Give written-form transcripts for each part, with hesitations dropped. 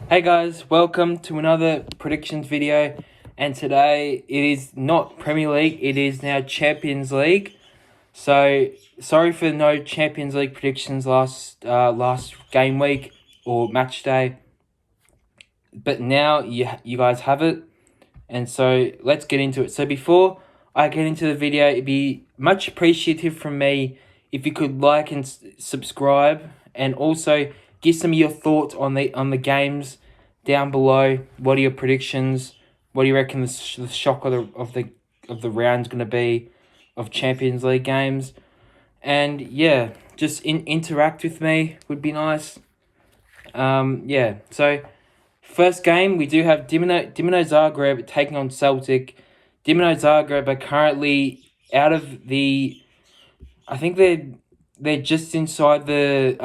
Hey guys, welcome to another predictions video, and today it is not Premier League, it is now Champions League. So sorry for no Champions League predictions last game week or match day, but now you guys have it, and so let's get into it. So before I get into the video, it'd be much appreciative from me if you could like and subscribe, and also give some of your thoughts on the games down below. What are your predictions? What do you reckon the shock of the round's going to be of Champions League games? And yeah, just interact with me would be nice. So first game we do have Dinamo Zagreb taking on Celtic. Dinamo Zagreb are currently out of the. I think they're just inside the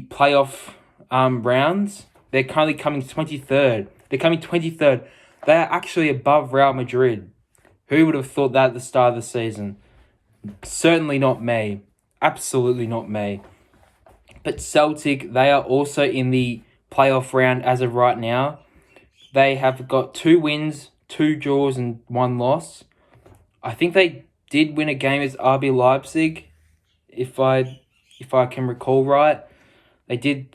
playoff rounds. They're currently coming 23rd. They're coming 23rd. They are actually above Real Madrid. Who would have thought that at the start of the season? Certainly not me. Absolutely not me. But Celtic, they are also in the playoff round as of right now. They have got 2 wins, 2 draws, and 1 loss. I think they did win a game as RB Leipzig, if I can recall right. They did.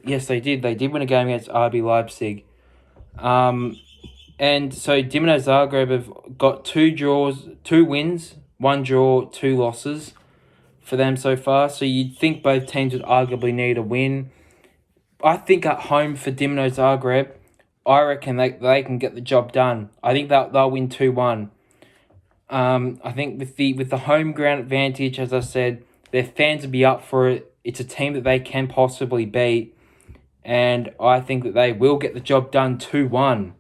Yes, they did. They did win a game against RB Leipzig. And so Dinamo Zagreb have got 2 wins, 1 draw, 2 losses for them so far. So you'd think both teams would arguably need a win. I think at home for Dinamo Zagreb, I reckon they can get the job done. I think they'll win 2-1. I think with the home ground advantage, as I said, their fans will be up for it. It's a team that they can possibly beat, and I think that they will get the job done 2-1.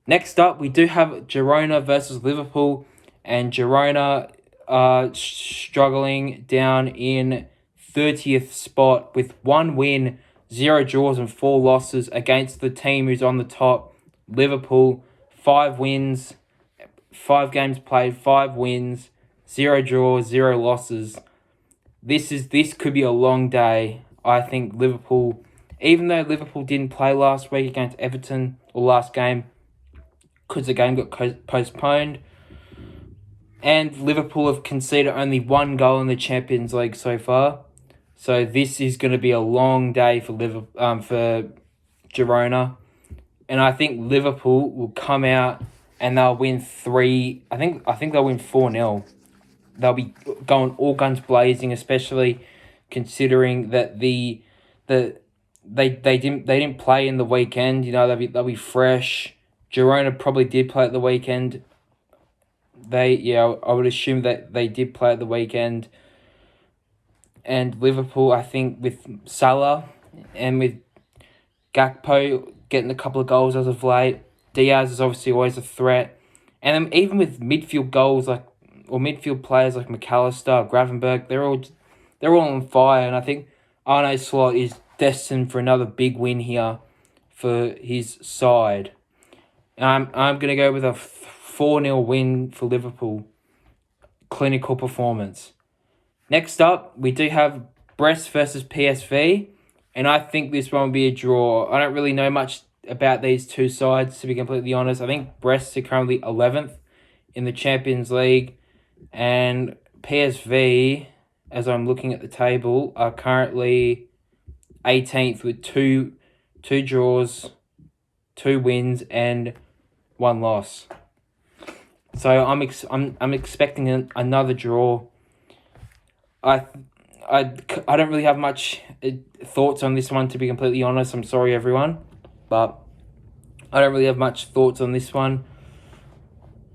Next up, we do have Girona versus Liverpool, and Girona are struggling down in 30th spot with 1 win, 0 draws and 4 losses against the team who's on the top, Liverpool. 5 wins, 5 games played, 5 wins, 0 draws, 0 losses. This could be a long day. I think Liverpool, even though Liverpool didn't play last week against Everton, or last game, because the game got postponed, and Liverpool have conceded only 1 goal in the Champions League so far. So this is going to be a long day for for Girona, and I think Liverpool will come out and they'll win 3. I think they'll win 4-0. They'll be going all guns blazing, especially considering that they didn't play in the weekend. You know, they'll be fresh. Girona probably did play at the weekend. I would assume that they did play at the weekend. And Liverpool, I think, with Salah and with Gakpo getting a couple of goals as of late, Diaz is obviously always a threat. And even with midfield players like McAllister, Gravenberg, they're all on fire. And I think Arne Slot is destined for another big win here for his side. And I'm going to go with a 4-0 win for Liverpool. Clinical performance. Next up, we do have Brest versus PSV, and I think this one will be a draw. I don't really know much about these two sides, to be completely honest. I think Brest are currently 11th in the Champions League, and PSV, as I'm looking at the table, are currently 18th with two draws, 2 wins, and 1 loss. So I'm expecting another draw. I don't really have much thoughts on this one, to be completely honest. I'm sorry, everyone, but I don't really have much thoughts on this one.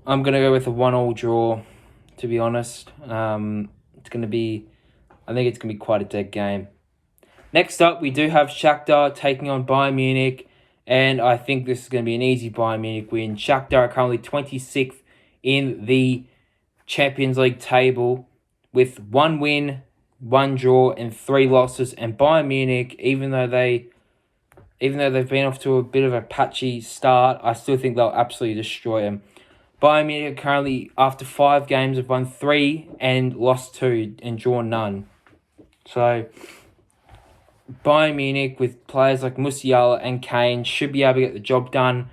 I'm going to go with a 1-1 draw, to be honest. I think it's going to be quite a dead game. Next up, we do have Shakhtar taking on Bayern Munich, and I think this is going to be an easy Bayern Munich win. Shakhtar are currently 26th in the Champions League table, with 1 win, 1 draw, and 3 losses. And Bayern Munich, even though they've been off to a bit of a patchy start, I still think they'll absolutely destroy them. Bayern Munich currently, after 5 games, have won 3 and lost 2 and drawn none. So Bayern Munich with players like Musiala and Kane should be able to get the job done.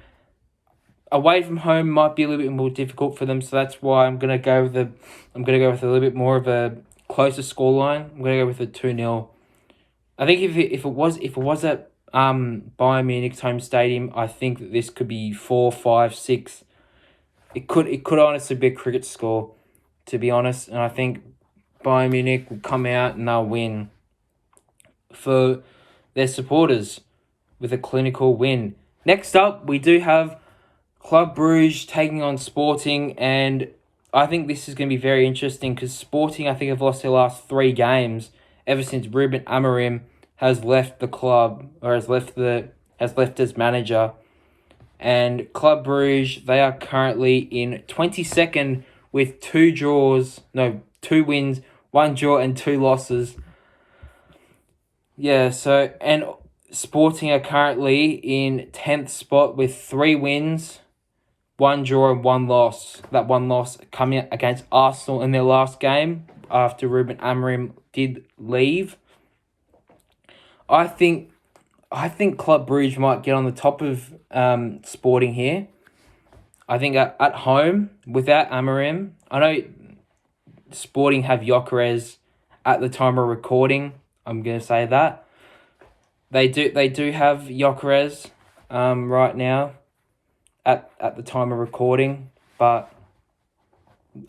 Away from home might be a little bit more difficult for them, so that's why I'm gonna go with a little bit more of a closer scoreline. I'm gonna go with a 2-0. I think if it was at Bayern Munich's home stadium, I think that this could be 4, 5, 6. It could honestly be a cricket score, to be honest, and I think Bayern Munich will come out and they'll win for their supporters with a clinical win. Next up, we do have Club Brugge taking on Sporting, and I think this is going to be very interesting because Sporting, I think, have lost their last 3 games ever since Ruben Amorim has left the club, or has left as manager. And Club Brugge, they are currently in 22nd with 2 wins, 1 draw and 2 losses. Yeah, so, and Sporting are currently in 10th spot with 3 wins, 1 draw and 1 loss. That 1 loss coming against Arsenal in their last game after Ruben Amorim did leave. I think Club Brugge might get on the top of Sporting here. I think at home, without Amorim, I know Sporting have Gyökeres at the time of recording. I'm going to say that. They do have Gyökeres right now at the time of recording, but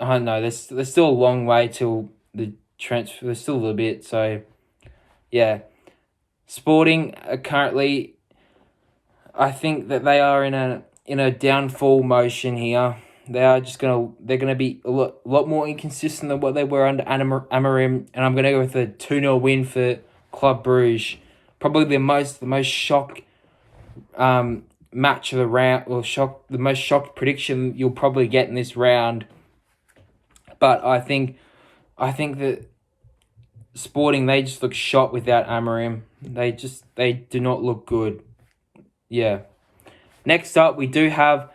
I don't know. There's still a long way till the transfer. There's still a little bit, so yeah. Sporting are currently, I think that they are in a downfall motion here. They're gonna be a lot more inconsistent than what they were under Amorim, and I'm gonna go with a 2-0 win for Club Brugge. Probably the most shock match of the round, or the most shocked prediction you'll probably get in this round. But I think that Sporting, they just look shot without Amorim. They do not look good. Yeah. Next up, we do have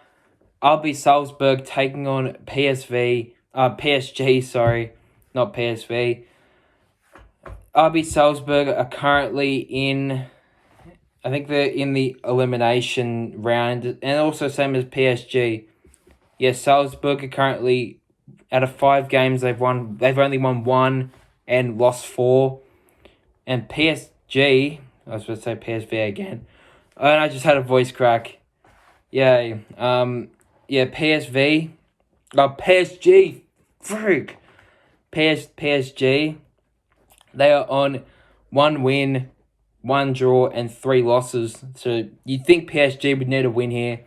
RB Salzburg taking on PSG, sorry, not PSV. RB Salzburg are currently in, I think they're in the elimination round, and also same as PSG. Yes, Salzburg are currently, out of 5 games they've only won 1 and lost 4. And PSG, I was supposed to say PSV again. And I just had a voice crack. Yeah, PSG, freak. PSG, they are on 1 win, 1 draw, and 3 losses. So you'd think PSG would need a win here,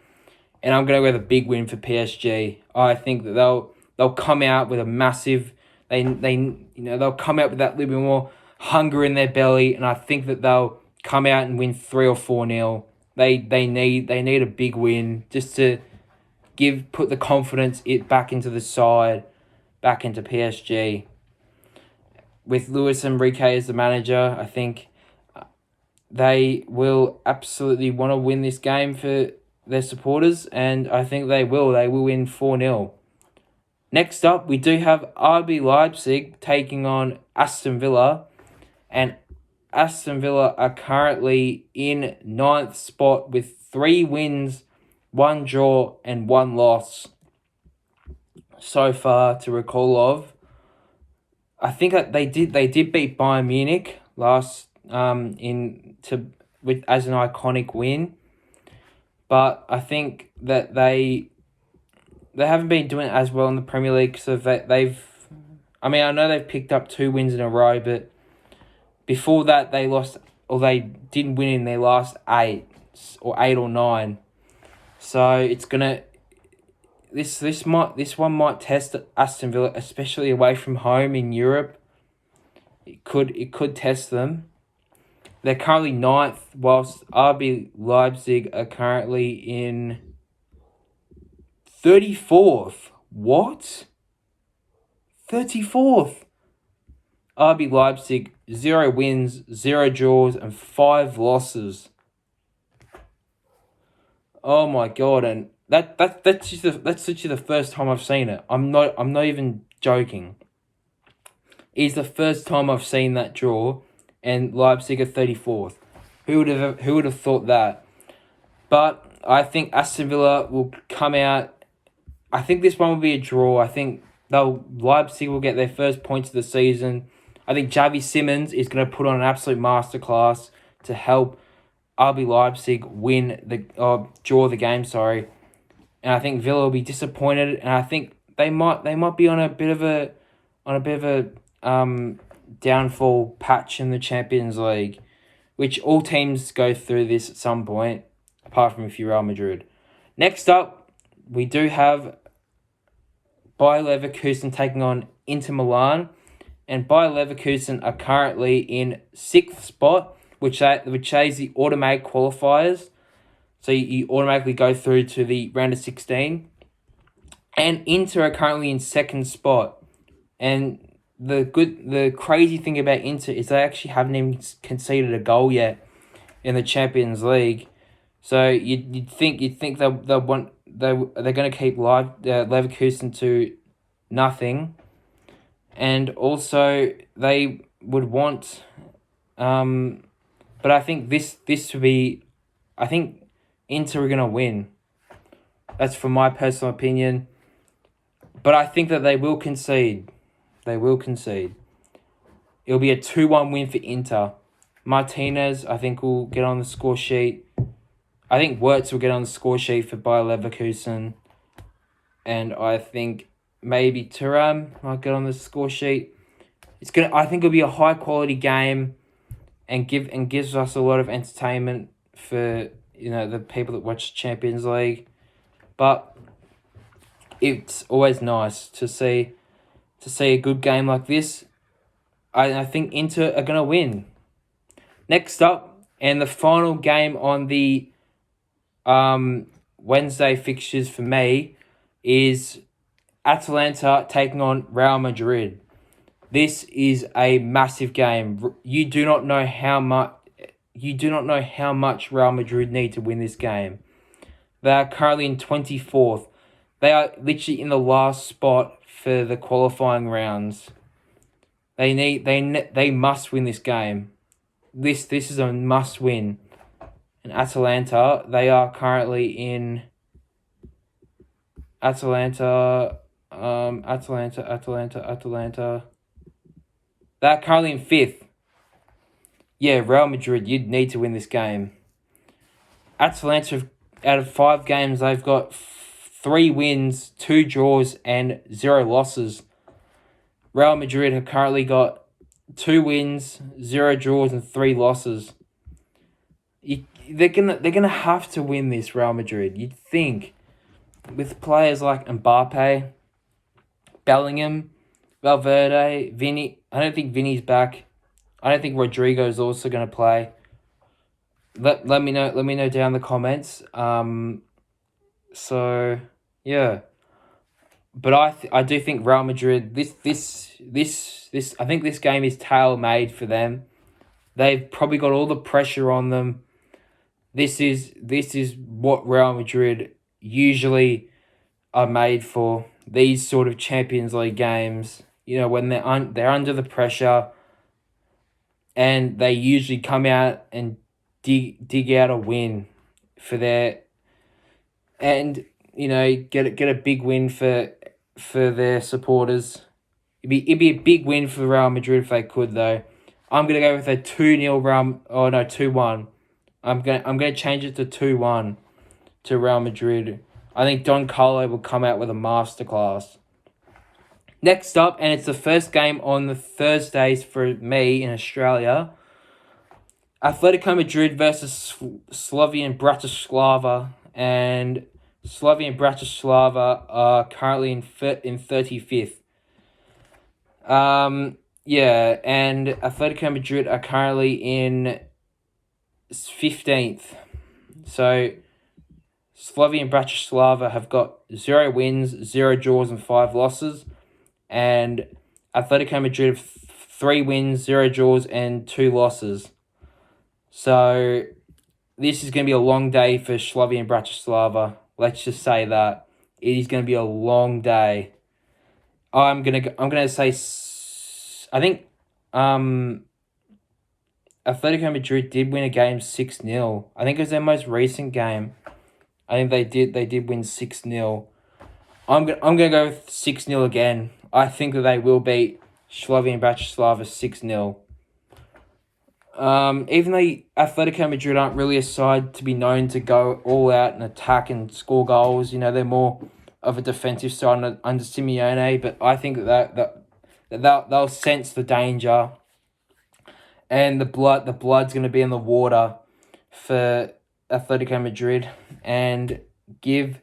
and I'm gonna go with a big win for PSG. I think that they'll come out with a massive. They'll come out with that little bit more hunger in their belly, and I think that they'll come out and win 3 or 4-0. They need a big win just to put the confidence back into the side, back into PSG. With Luis Enrique as the manager, I think they will absolutely want to win this game for their supporters, and I think they will. They will win 4-0. Next up, we do have RB Leipzig taking on Aston Villa, and Aston Villa are currently in 9th spot with 3 wins, 1 draw, and 1 loss so far to recall of. I think that they did beat Bayern Munich last as an iconic win, but I think that they haven't been doing it as well in the Premier League. So I know they've picked up 2 wins in a row, but before that they lost, or they didn't win in their last 8 or 9. So it's gonna. This one might test Aston Villa, especially away from home in Europe. It could test them. They're currently 9th, whilst RB Leipzig are currently in 34th. What? 34th. RB Leipzig, 0 wins, 0 draws, and 5 losses. Oh my god! And that's literally the first time I've seen it. I'm not even joking. It's the first time I've seen that draw, and Leipzig are 34th. Who would have thought that? But I think Aston Villa will come out. I think this one will be a draw. I think Leipzig will get their first points of the season. I think Xavi Simons is going to put on an absolute masterclass to help RB Leipzig draw the game. Sorry, and I think Villa will be disappointed, and I think they might be on a bit of a downfall patch in the Champions League, which all teams go through this at some point, apart from if you're Real Madrid. Next up, we do have Bayer Leverkusen taking on Inter Milan, and Bayer Leverkusen are currently in 6th spot, which is the automatic qualifiers. So you automatically go through to the round of 16. And Inter are currently in 2nd spot. And the crazy thing about Inter is they actually haven't even conceded a goal yet in the Champions League. So you'd think they're going to keep Leverkusen to nothing, and also they would want, but I think this would be, I think Inter are going to win. That's for my personal opinion, but I think that they will concede. It'll be a 2-1 win for Inter. Martinez, I think, will get on the score sheet. I think Wirtz will get on the score sheet for Bayer Leverkusen. And I think maybe Thuram might get on the score sheet. I think it'll be a high quality game and gives us a lot of entertainment for the people that watch Champions League. But it's always nice to see a good game like this. I think Inter are gonna win. Next up, and the final game on the Wednesday fixtures for me is Atalanta taking on Real Madrid. This is a massive game. You do not know how much Real Madrid need to win this game. They are currently in 24th. They are literally in the last spot for the qualifying rounds. They must win this game. This is a must win. And Atalanta, they are currently in Atalanta. They're currently in 5th. Yeah, Real Madrid, you'd need to win this game. Atalanta, out of 5 games, they've got 3 wins, 2 draws, and 0 losses. Real Madrid have currently got 2 wins, 0 draws, and 3 losses. They're gonna have to win this, Real Madrid. You'd think, with players like Mbappe, Bellingham, Valverde, Vinny. I don't think Vinny's back. I don't think Rodrigo's also gonna play. Let me know. Let me know down in the comments. So yeah, but I do think Real Madrid. This. I think this game is tailor made for them. They've probably got all the pressure on them. This is what Real Madrid usually are made for. These sort of Champions League games, when they're under the pressure, and they usually come out and dig out a win for their, and get a big win for their supporters. It'd be a big win for Real Madrid if they could, though. I'm gonna go with a 2-0 2-1. I'm gonna change it to 2-1 to Real Madrid. I think Don Carlo will come out with a masterclass. Next up, and it's the first game on the Thursdays for me in Australia. Atletico Madrid versus Slovan Bratislava, and Slovan Bratislava are currently in 35th. Yeah, and Atletico Madrid are currently in 15th. So Slovan Bratislava have got 0 wins, 0 draws, and 5 losses. And Atletico Madrid have 3 wins, 0 draws, and 2 losses. So this is going to be a long day for Slovan Bratislava. Let's just say that. It is going to be a long day. I'm gonna say, I think Atletico Madrid did win a game 6-0. I think it was their most recent game. I think they did win 6-0. I'm gonna go with 6-0 again. I think that they will beat Slovan Bratislava 6-0. Even though Atletico Madrid aren't really a side to be known to go all out and attack and score goals, they're more of a defensive side under Simeone. But I think that they'll sense the danger, and the blood's going to be in the water for Atletico Madrid, and get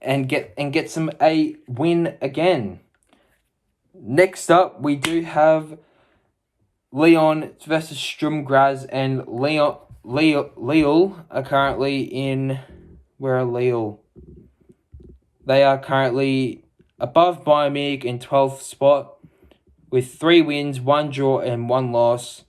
a win again. Next up, we do have Lyon versus Sturm Graz, and Lille are currently in... Where are Lille? They are currently above Bayern Munich in 12th spot with 3 wins, 1 draw, and 1 loss.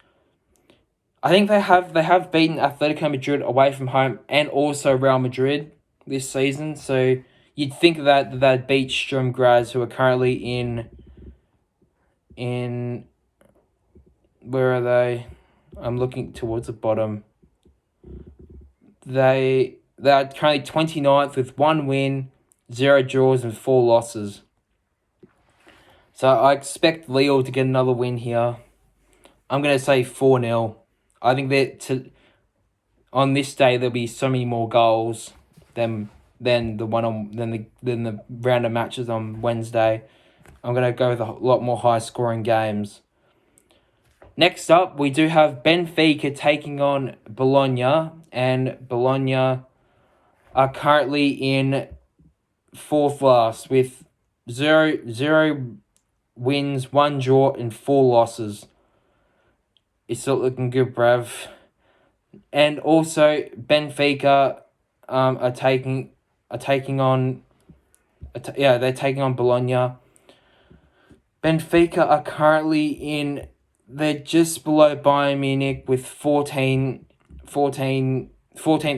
I think they have beaten Atletico Madrid away from home and also Real Madrid this season. So you'd think that they'd beat Sturm Graz, who are currently in where are they? I'm looking towards the bottom. They are currently 29th with 1 win, 0 draws, and 4 losses. So I expect Lille to get another win here. I'm going to say 4-0. I think that on this day there'll be so many more goals than the round of matches on Wednesday. I'm going to go with a lot more high scoring games. Next up, we do have Benfica taking on Bologna, and Bologna are currently in 4th last with 0 wins, 1 draw, and 4 losses. It's not looking good, bruv. And also, Benfica are taking on Bologna. Benfica are currently they're just below Bayern Munich with 14th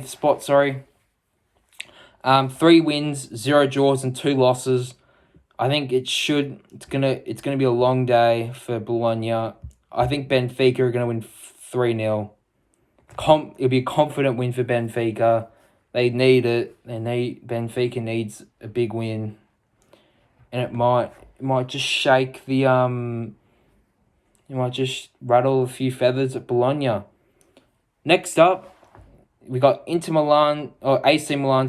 spot, 3 wins, 0 draws, and 2 losses. I think it's gonna be a long day for Bologna. I think Benfica are gonna win 3-0. It'll be a confident win for Benfica. They need it. Benfica needs a big win, and it might just shake the It might just rattle a few feathers at Bologna. Next up, we got AC Milan, AC Milan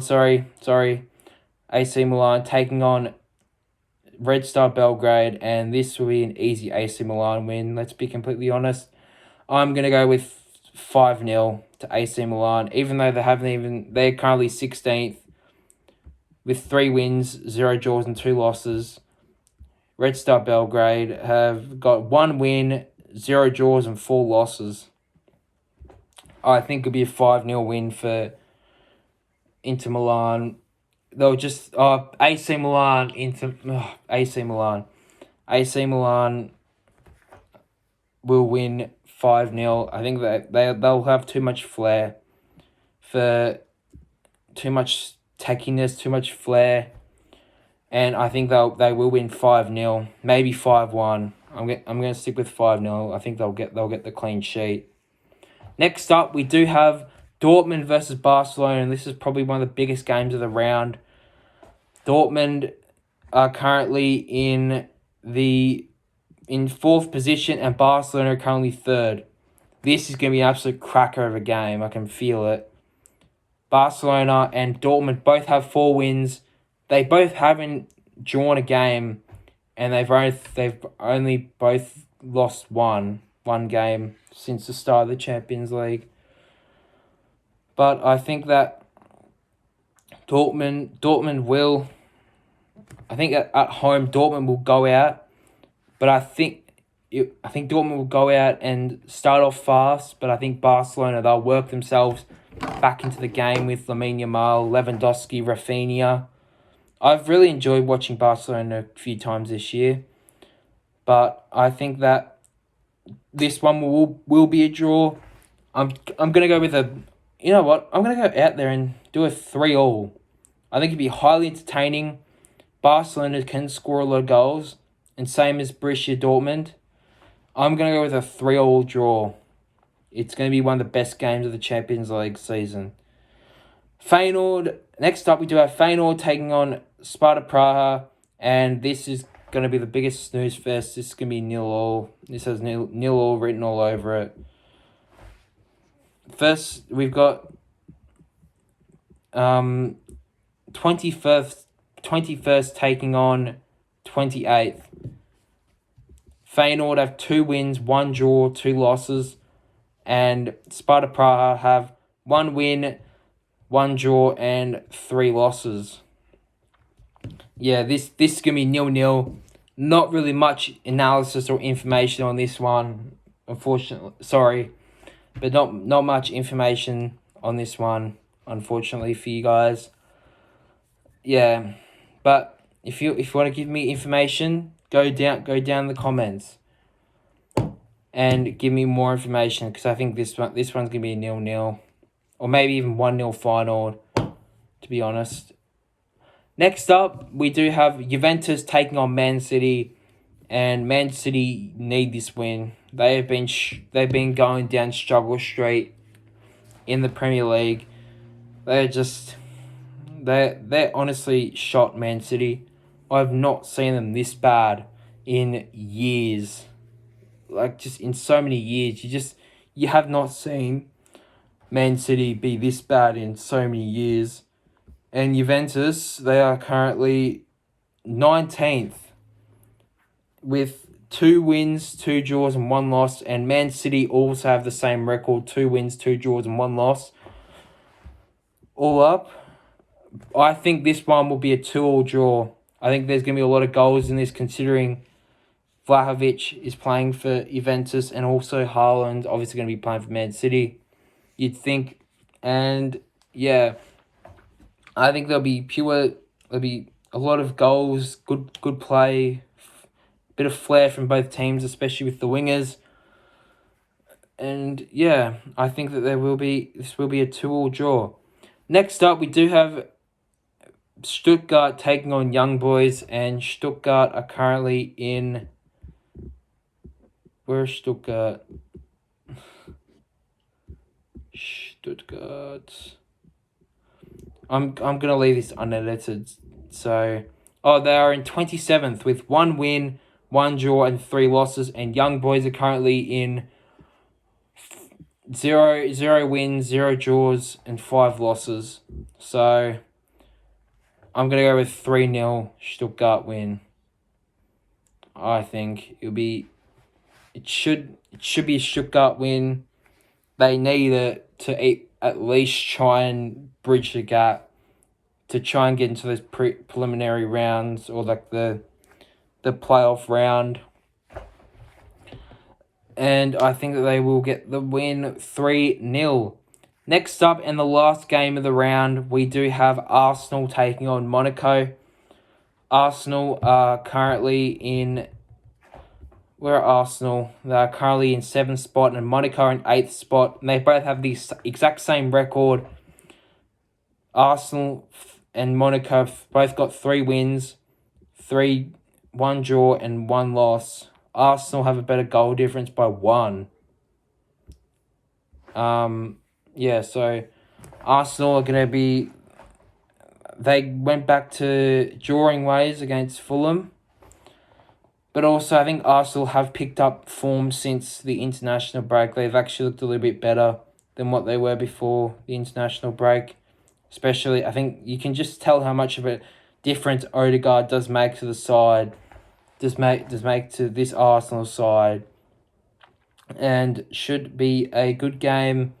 taking on Red Star Belgrade, and this will be an easy AC Milan win. Let's be completely honest. I'm going to go with 5-0 to AC Milan, even though they're currently 16th with 3 wins, 0 draws, and 2 losses. Red Star Belgrade have got 1 win, 0 draws, and 4 losses. I think it'll be a 5-0 win for Inter Milan. They'll just AC Milan will win 5-0. I think that they'll have too much flair, for too much tackiness, too much flair. And I think they will win 5-0, maybe 5-1. I'm going to stick with 5-0. I think they'll get the clean sheet. Next up, we do have Dortmund versus Barcelona, and this is probably one of the biggest games of the round. Dortmund are currently in 4th position, and Barcelona are currently 3rd. This is going to be an absolute cracker of a game. I can feel it. Barcelona and Dortmund both have 4 wins. They both haven't drawn a game, and they've only both lost one game since the start of the Champions League. But I think that Dortmund will... I think at home Dortmund will go out, but I think Dortmund will go out and start off fast, but I think Barcelona, they'll work themselves back into the game with Lamine Yamal, Lewandowski, Rafinha. I've really enjoyed watching Barcelona a few times this year, but I think that this one will be a draw. I'm gonna go with you know what? I'm gonna go out there and do a 3-3. I think it'd be highly entertaining. Barcelona can score a lot of goals, and same as Borussia Dortmund. I'm gonna go with a 3-3 draw. It's going to be one of the best games of the Champions League season. Feyenoord. Next up, we do have Feyenoord taking on Sparta Praha, and this is going to be the biggest snooze fest. This is going to be 0-0. This has 0-0 written all over it. First, we've got 21st taking on 28th. Feyenoord have 2 wins, 1 draw, 2 losses, and Sparta Praha have 1 win, 1 draw, and 3 losses. Yeah, this is going to be 0-0. Not really much analysis or information on this one, unfortunately. Sorry, but not much information on this one, unfortunately, for you guys. Yeah, but if you want to give me information, go down in the comments and give me more information, because I think this one's gonna be a 0-0, or maybe even 1-0 final, to be honest. Next up, we do have Juventus taking on Man City, and Man City need this win. They've been going down struggle street in the Premier League. They're honestly shot, Man City. I've not seen them this bad in years. Like, just in so many years. You have not seen Man City be this bad in so many years. And Juventus, they are currently 19th with 2 wins, 2 draws, and 1 loss. And Man City also have the same record, 2 wins, 2 draws, and 1 loss. All up, I think this one will be a 2-2 draw. I think there's going to be a lot of goals in this, considering Vlahovic is playing for Juventus, and also Haaland obviously going to be playing for Man City, you'd think. And yeah, I think there'll be a lot of goals, good play, bit of flair from both teams, especially with the wingers. And yeah, I think that this will be a 2-2 draw. Next up, we do have Stuttgart taking on Young Boys, and Stuttgart are currently in... Where's Stuttgart? Stuttgart. I'm gonna leave this unedited. So, they are in 27th with 1 win, 1 draw, and 3 losses, and Young Boys are currently in 0 wins, 0 draws, and 5 losses. So, I'm gonna go with 3-0 Stuttgart win. I think it should be a Stuttgart win. They need it to at least try and bridge the gap, to try and get into those preliminary rounds, or like the playoff round. And I think that they will get the win 3-0. Next up, in the last game of the round, we do have Arsenal taking on Monaco. Arsenal are currently in... Where are Arsenal? They are currently in 7th spot, and Monaco are in 8th spot. And they both have the exact same record. Arsenal and Monaco have both got 3 wins, 1 draw, and 1 loss. Arsenal have a better goal difference by 1. Yeah, so Arsenal are going to be... They went back to drawing ways against Fulham. But also, I think Arsenal have picked up form since the international break. They've actually looked a little bit better than what they were before the international break. Especially, I think you can just tell how much of a difference Odegaard does make to the side. Does make to this Arsenal side. And should be a good game.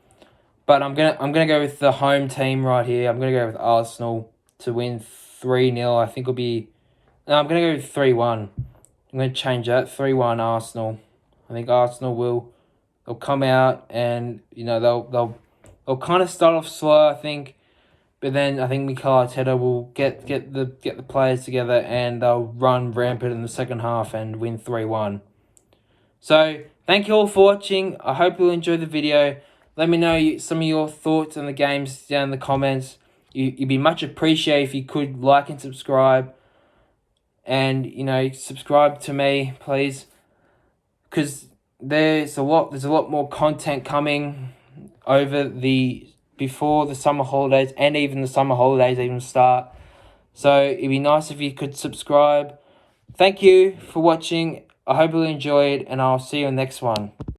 But I'm gonna go with the home team right here. I'm gonna go with Arsenal to win 3-0. I think it'll be... No, I'm gonna go with 3-1. I'm going to change that. 3-1 Arsenal. I think Arsenal they'll come out, and they'll kind of start off slow, I think, but then I think Mikel Arteta will get the players together, and they'll run rampant in the second half and win 3-1. So thank you all for watching. I hope you'll enjoy the video. Let me know some of your thoughts on the games down in the comments. You'd be much appreciated if you could like and subscribe. And, subscribe to me, please. Because there's a lot more content coming before the summer holidays, and even the summer holidays even start. So it'd be nice if you could subscribe. Thank you for watching. I hope you enjoyed, and I'll see you in the next one.